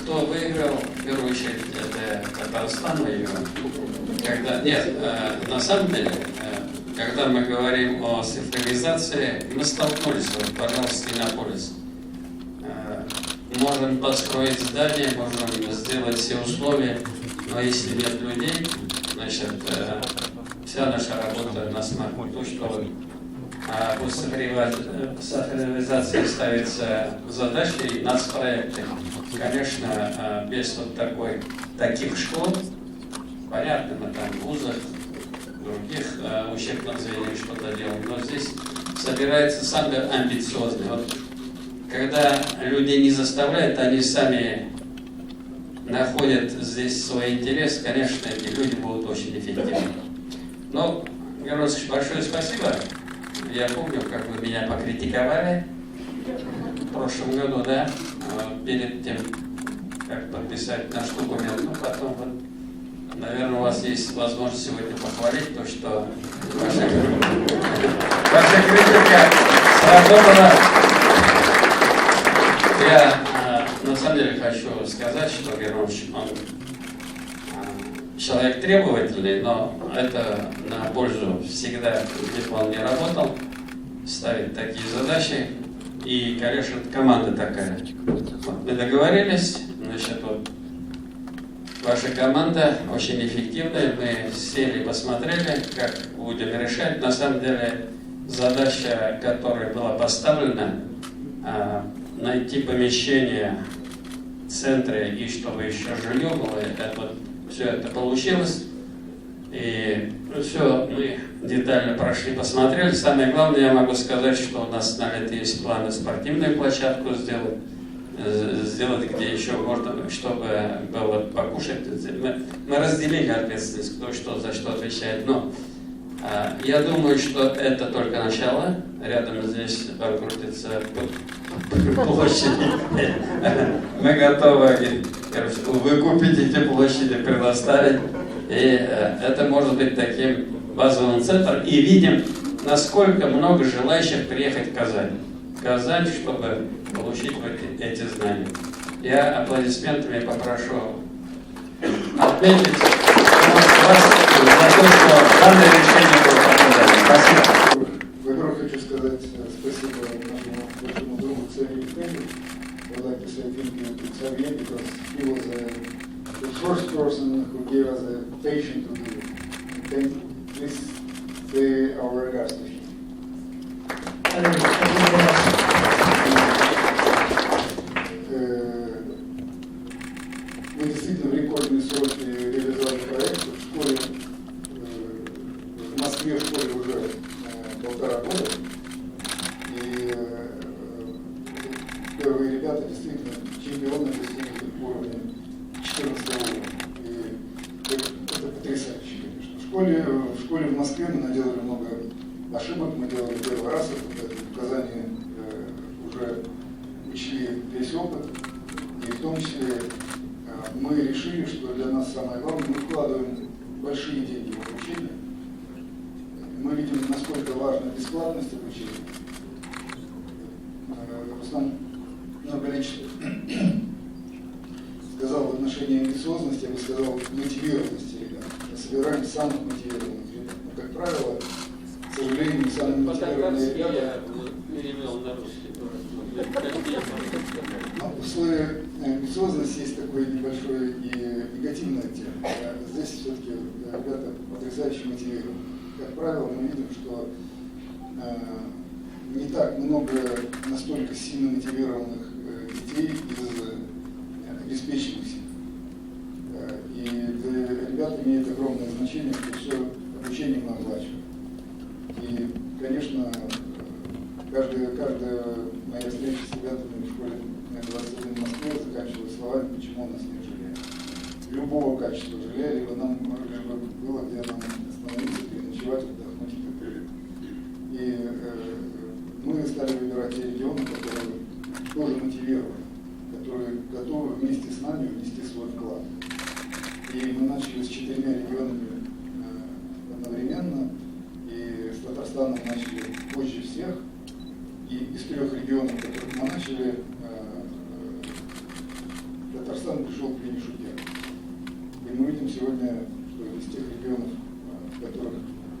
кто выиграл, в первую очередь, это Татарстан выиграл. На самом деле, когда мы говорим о цифровизации, мы столкнулись, вот, пожалуйста, Иннополис. Можем построить здание, можем сделать все условия, но если нет людей, значит, вся наша работа на смарт-ту, что по цифровизации ставится задачей нацпроекты. Конечно, без вот таких школ, понятно, мы там в вузах, других учебных заведениях что-то делаем, но здесь собирается самый амбициозный. Вот, когда людей не заставляют, они сами находят здесь свой интерес, конечно, эти люди будут очень эффективны. Но, Герман Ильич, большое спасибо. Я помню, как вы меня покритиковали в прошлом году, да, перед тем, как подписать наш документ. Ну, потом, вот, наверное, у вас есть возможность сегодня похвалить то, что ваша критика сработала. Я на самом деле хочу сказать, что Герман Ильич, он человек требовательный, но это на пользу всегда, где бы он не работал, ставит такие задачи. И, конечно, команда такая. Вот, мы договорились, значит, вот, ваша команда очень эффективная. Мы сели, посмотрели, как будем решать. На самом деле, задача, которая была поставлена, найти помещение в центре и чтобы еще жилье было, это вот, все это получилось. И все, мы детально прошли, посмотрели. Самое главное, я могу сказать, что у нас на лето есть планы спортивную площадку сделать, где еще можно, чтобы было покушать. Мы разделили ответственность, кто что за что отвечает. Но я думаю, что это только начало. Рядом здесь крутится площадь. Мы готовы, выкупить эти площади, предоставить. И это может быть таким базовым центром. И видим, насколько много желающих приехать в Казань. Казань, чтобы получить эти знания. Я аплодисментами попрошу отметить вас за то, что данное решение было показано. Спасибо. Во-первых, хочу сказать спасибо нашему другу Xavier Fengi. I'd like to say thank you to Xavier because he was the first person who gave us a patient to do it. Thank you. Please say our regards to him. Мы действительно в рекордные сроки реализовали проект. В школе, в Москве в школе уже 1,5 года. И первые ребята действительно чемпионы достигли уровня 14 уровня. И это потрясающе, конечно. В школе в Москве мы наделали много ошибок, мы делали первый раз, в Казани уже учли весь опыт. И в том числе мы решили, что для нас самое главное, мы вкладываем большие деньги в обучение. Мы видим, насколько важна бесплатность обучения. Руслан Нургалевич сказал в отношении амбициозности, я бы сказал, мотивированности ребят. Мы собираем самых мотивированных ребят. Но, как правило, к сожалению, самые мотивированные ребята... В слове амбициозность есть такой небольшой и негативный оттенок. Здесь все-таки ребята потрясающе мотивированы. Как правило, мы видим, что не так много настолько сильно мотивированных детей из обеспеченных семей. И для ребят имеет огромное значение, что все обучение мы оплачиваем. И, конечно, каждая моя встреча с ребятами в школе 21 в Москве заканчивалась словами, почему нас не жалеют. Любого качества жалели, либо нам либо было где нам остановиться, переночевать, отдохнуть и так далее. И мы стали выбирать те регионы, которые тоже мотивированы, которые готовы вместе с нами внести свой вклад. И мы начали с 4 регионами одновременно, и с Татарстаном начали позже всех. И из 3 регионов, которых мы начали, Татарстан пришел к финишу первым. И мы видим сегодня, что из тех регионов, которым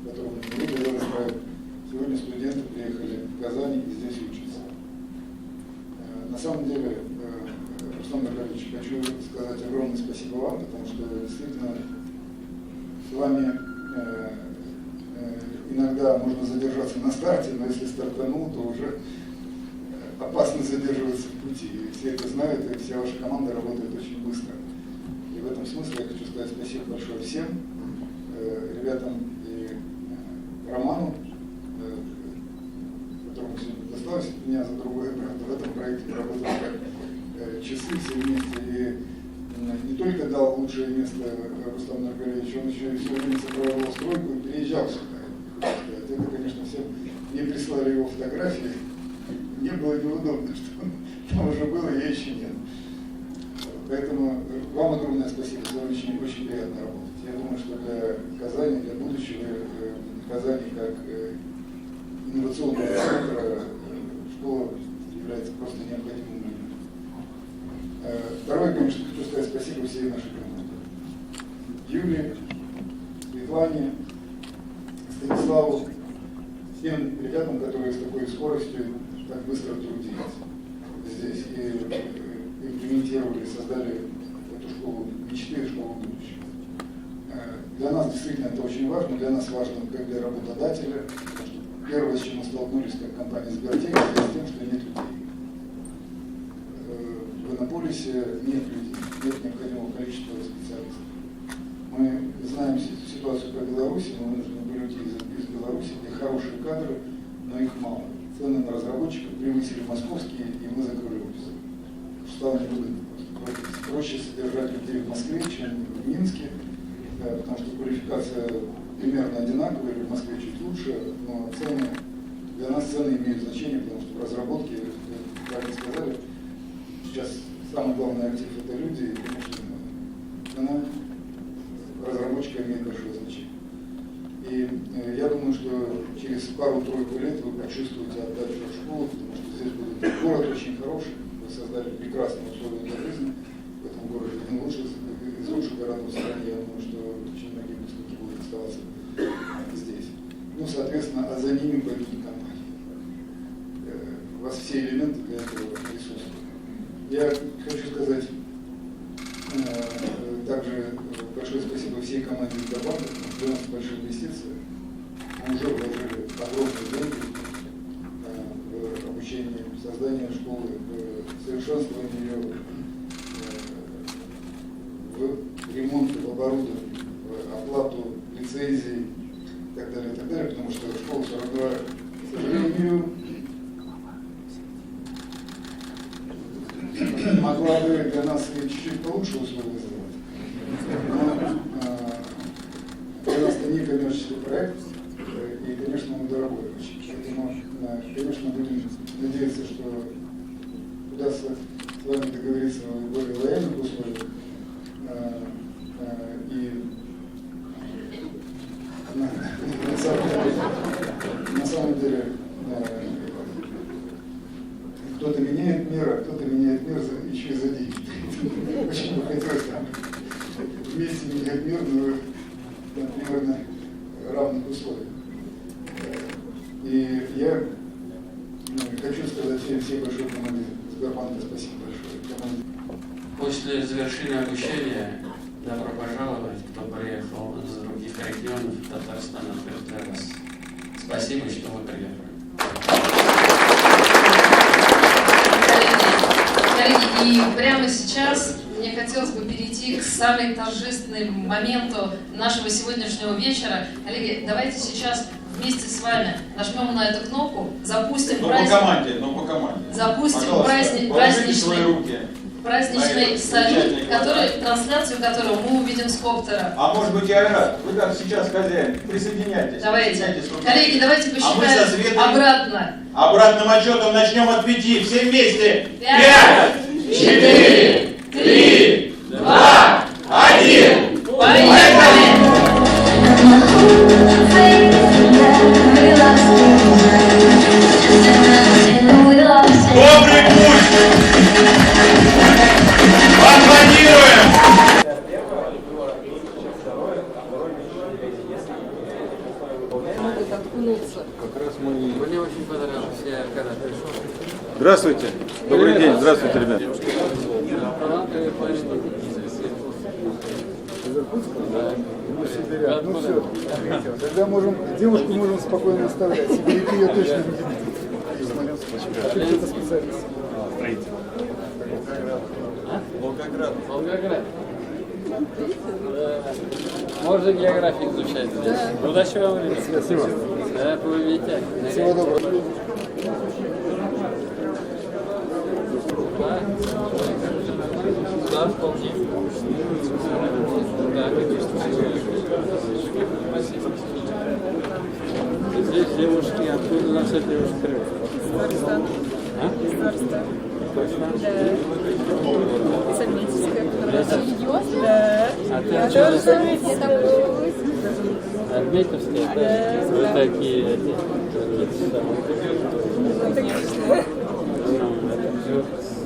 мы выиграли проект, сегодня студенты приехали в Казань и здесь учатся. На самом деле, Руслан Маргарович, хочу сказать огромное спасибо вам, потому что действительно с вами иногда можно задержаться на старте, но если стартанул, то уже опасно задерживаться в пути. И все это знают, и вся ваша команда работает очень быстро. И в этом смысле я хочу сказать спасибо большое всем ребятам и Роману, которому сегодня досталось от меня за другое, правда, в этом проекте работал как часы все вместе. И не только дал лучшее место Руслану Маргаровичу, он еще и все время сопровождал стройку и переезжал сюда. Это, конечно, всем мне прислали его фотографии. Мне было неудобно, что он там уже был, а я еще нет. Поэтому вам огромное спасибо, это очень, очень приятно работать. Я думаю, что для Казани, для будущего Казани как инновационного центра школа является просто необходимым элементом. Второе, конечно, хочу сказать спасибо всей нашей команде. Юлии, Светлане, Станиславу, всем ребятам, которые с такой скоростью так быстро трудились здесь и имплементировали, создали эту школу мечты, школу будущего. Для нас действительно это очень важно, для нас важно как для работодателя, потому что первое, с чем мы столкнулись как компания Сбертех, это с тем, что нет людей. В Иннополисе нет людей, нет необходимого количества специалистов. Мы знаем ситуацию по Беларуси, мы нужны были люди из Беларуси, где хорошие кадры, но их мало. Цены на разработчиков превысили московские, и мы закрыли офисы. Стало невыгодно. Проще содержать людей в Москве, чем в Минске, потому что квалификация примерно одинаковая, или в Москве чуть лучше, но цены, для нас цены имеют значение, потому что в разработке, как вы сказали, сейчас самый главный актив это люди, и, конечно, цена разработчика имеет большое значение. И я думаю, что через пару-тройку лет вы почувствуете отдачу от школы, потому что здесь будет город очень хороший, вы создали прекрасные условия для жизни в этом городе, один из лучших городов в стране. Я думаю, что очень многие выпускники будут оставаться здесь. Ну, соответственно, а за ними пойдут и компании. У вас все элементы для этого присутствуют. Я хочу сказать также большое спасибо всей команде Сбербанка, потому что для нас большие инвестиции. Мы уже вложили огромные деньги в обучение, в создание школы, в совершенствование ее, в ремонт, в оборудование, в оплату лицензий и так далее, потому что школа 42, к сожалению, могла бы для нас и чуть-чуть получше условия сделать. Но для нас это не коммерческий проект, и, конечно, он дорогой очень. Поэтому, конечно, будем надеяться, что удастся с вами договориться о более лояльных условиях. И на самом деле кто-то меняет мир, а кто-то меняет мир еще и за деньги. Очень бы хотелось там вместе менять мир, но примерно равных условиях. И я хочу сказать всей большой команде Сбербанка спасибо большое. После завершения обучения добро пожаловать, кто приехал из других регионов Татарстана. Для вас спасибо, что вы приехали. Коллеги, и прямо сейчас мне хотелось бы перейти к самому торжественному моменту нашего сегодняшнего вечера. Коллеги, давайте сейчас вместе с вами нажмем на эту кнопку, запустим запустим праздничный салют, трансляцию которого мы увидим с коптера. А может быть, я рад. Вы как сейчас хозяин, присоединяйтесь. Давайте. Коллеги, давайте посчитаем обратно. Обратным отчетом начнем от 5. Все вместе. 5, 4, 3, 2, 1. Поехали! Добрый путь! Аплодируем! Мне очень понравилось, я когда пришел. Здравствуйте. Добрый день. Здравствуйте, ребят. Ну все, тогда можем, девушку можем спокойно оставлять. Сибиряки ее точно не видят. А ты кто-то специалист? Волгоград. Волгоград. Можно географию изучать здесь. Удачи вам, ребят. Спасибо. Да, поведите. Всего доброго. Да, вполне. Да, конечно. Здесь девушки, откуда нас эта девушка привезла? Татарстан. Сальметьевская. Серьезно? Да. А ты Я отсюда? тоже Сальметьевская. Я там училась. Альметьевская, да? Вы такие,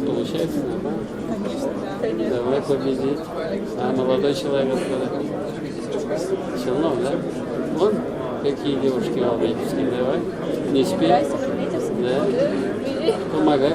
получается, нормально? Конечно, да. Давай победить. А молодой человек откуда? Челнов, да? Вон какие девушки в Альметьевске, давай. Не спи. Да. Помогай,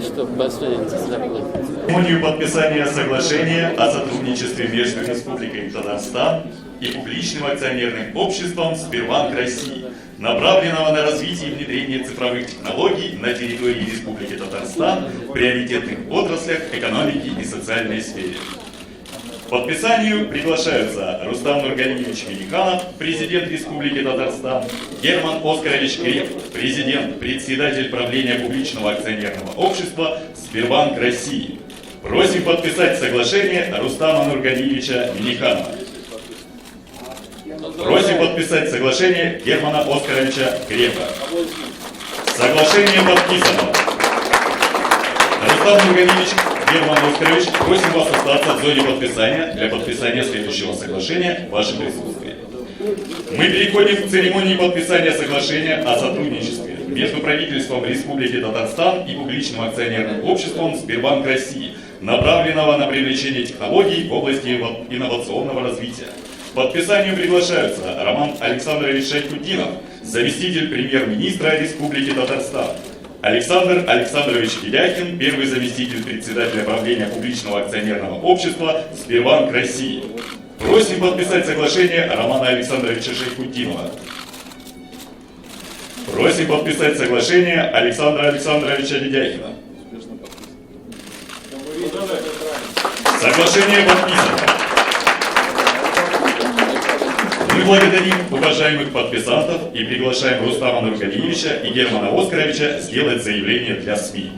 чтобы постоянно заработать. Церемонию подписания соглашения о сотрудничестве между Республикой Татарстан и публичным акционерным обществом «Сбербанк России», направленного на развитие и внедрение цифровых технологий на территории Республики Татарстан в приоритетных отраслях экономики и социальной сфере. К подписанию приглашаются Рустам Нургалиевич Меликанов, президент Республики Татарстан, Герман Оскарович Греф, президент, председатель правления публичного акционерного общества «Сбербанк России». Просим подписать соглашение Рустама Нургалиевича Меликанова. Просим подписать соглашение Германа Оскаровича Грефа. Соглашение подписано. Рустам Нургалиевич, Герман Оскарович, просим вас остаться в зоне подписания для подписания следующего соглашения в вашем присутствии. Мы переходим к церемонии подписания соглашения о сотрудничестве между правительством Республики Татарстан и публичным акционерным обществом «Сбербанк России», направленного на привлечение технологий в области инновационного развития. К подписанию приглашаются Роман Александрович Шайхутдинов, заместитель премьер-министра Республики Татарстан, Александр Александрович Ведяхин, первый заместитель председателя правления публичного акционерного общества «Сбербанк России». Просим подписать соглашение Романа Александровича Шайхутдинова. Просим подписать соглашение Александра Александровича Ведяхина. Соглашение подписано. Мы благодарим уважаемых подписантов и приглашаем Рустама Нургалиевича и Германа Оскаровича сделать заявление для СМИ.